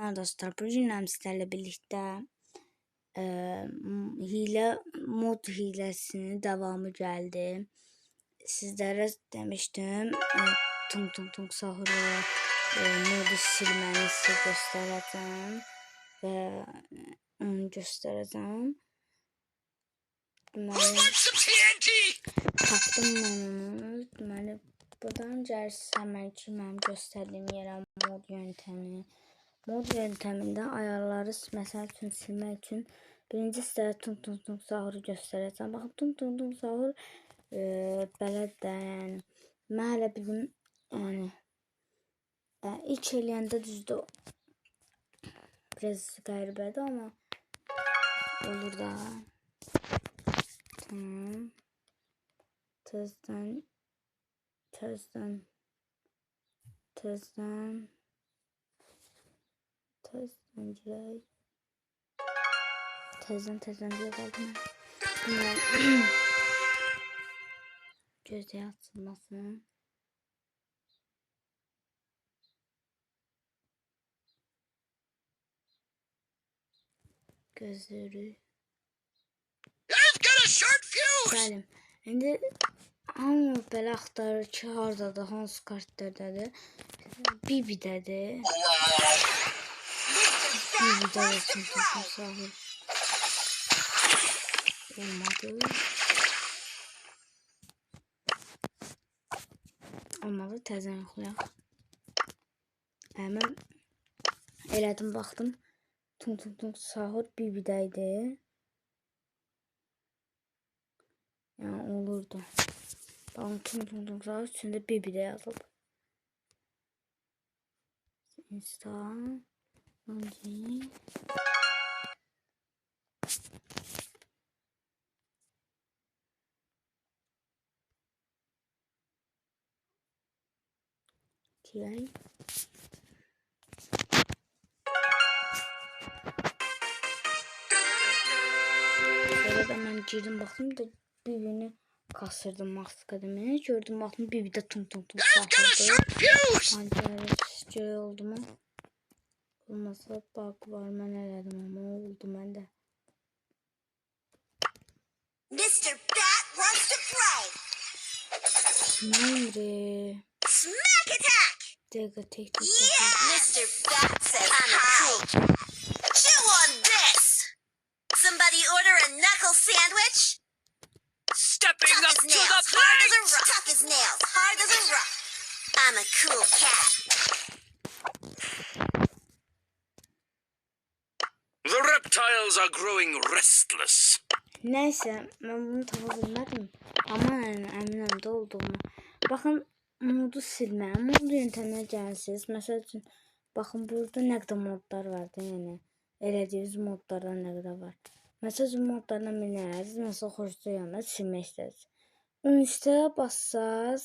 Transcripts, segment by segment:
Dostlar, bu gün sizlerle birlikte hile mod hilesinin devamı geldi. Sizlere demiştim tung tung tung sahuru modu silmeni size göstereceğim ve onu göstereceğim. Tapdım onu. Deməli, buradan hemen gösterdiğim yere mod yöntemi. Mod yönteminde ayarları mesela üçün silmək üçün birinci sizlərə tung sahuru göstərəcəm. Baxın tung sahur belə də yəni mən hələ bildim yəni ilk eləyəndə düzdür biraz qəribədir amma olur da. Tamam. Tezdən girək. Tezdən girək aldım. Gözü açılmasın. Gözleri. Bəli. İndi hamı belə axtarır ki, hardadır, hansı kartlardadır. Bibidədir. Bibidədir tung sahur. Olmadı. Olmadı, təzən yoxlayaq. Mən elədim, baxdım. Tung sahur bibidəydi. Yəni olurdu. Baxın tung sahur üstündə bibidə yazılıb. Insta. Login. Girək. Belə də mən girdim, baxdım da bibini kasırdım Max Akademi'ye. Gördüm, baxdım bibi də tung sahurdu. Ancaq oldu mu? Olmasa bug var, mən elədim amma oldu məndə. Mr. Bat wants to play. Neydi? Smack attack! Yeah, Mr. Bat says I'm a cool cat. Chew on this! Somebody order a knuckle sandwich? Stepping up to the hard as a plate! rock. Tough as nails, hard as a rock. I'm a cool cat. The reptiles are growing restless. Neyse, mən bunu tapa bilmədim. Amma əminəm də olduğumu. Baxın, modu silmə. Mod yönteminə gəlsiniz. Məsəl üçün, baxın, burada nə qədər modlar var da, yəni. Elədiyiniz modlardan nə qədər var. Məsəl üçün, modlardan bilinərsiniz. Məsəl xoşda yanına silmək istəyirsiniz. Üstəyə bassaz,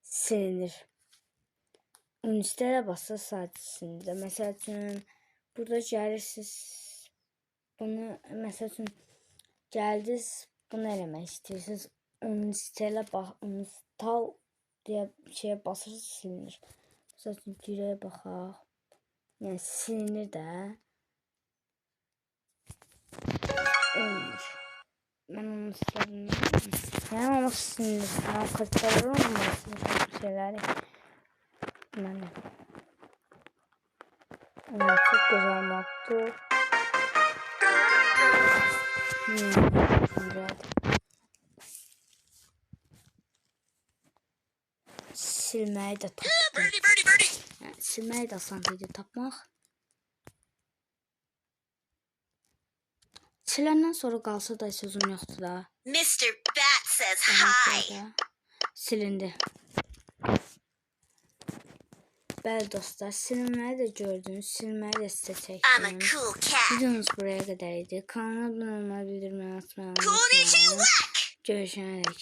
silinir. Üstəyə bassaz, sadəcə silinir. Məsəl üçün, burada gəlirsiniz. Bunu, məsəl üçün, gəldiniz, bunu eləmək istəyirsiniz. Uninstall deyə bir şeye basırsınız, silinir. Məsəl üçün, girəyə baxaq. Yəni, silinir də. Olmur. Mən onu istedim. Yəni, onu silinir. Yəni, kartları olmasın, bir şeyləri. Yəni, çok güzel moddu. Silməyi də tapdım. Silməyi də asan idi tapmaq. Siləndən sonra qalsa da sözüm yoxdur da. Mr. Bat says hi. Silindi. Bəli dostlar, silinməyi də gördünüz, silməyi də sizə çəkdim. I'm a cool cat. Videomuz buraya qədər idi. Kanala abunə olmayı, bildirməyi unutmayın. Konnichiwa! Görüşənədək.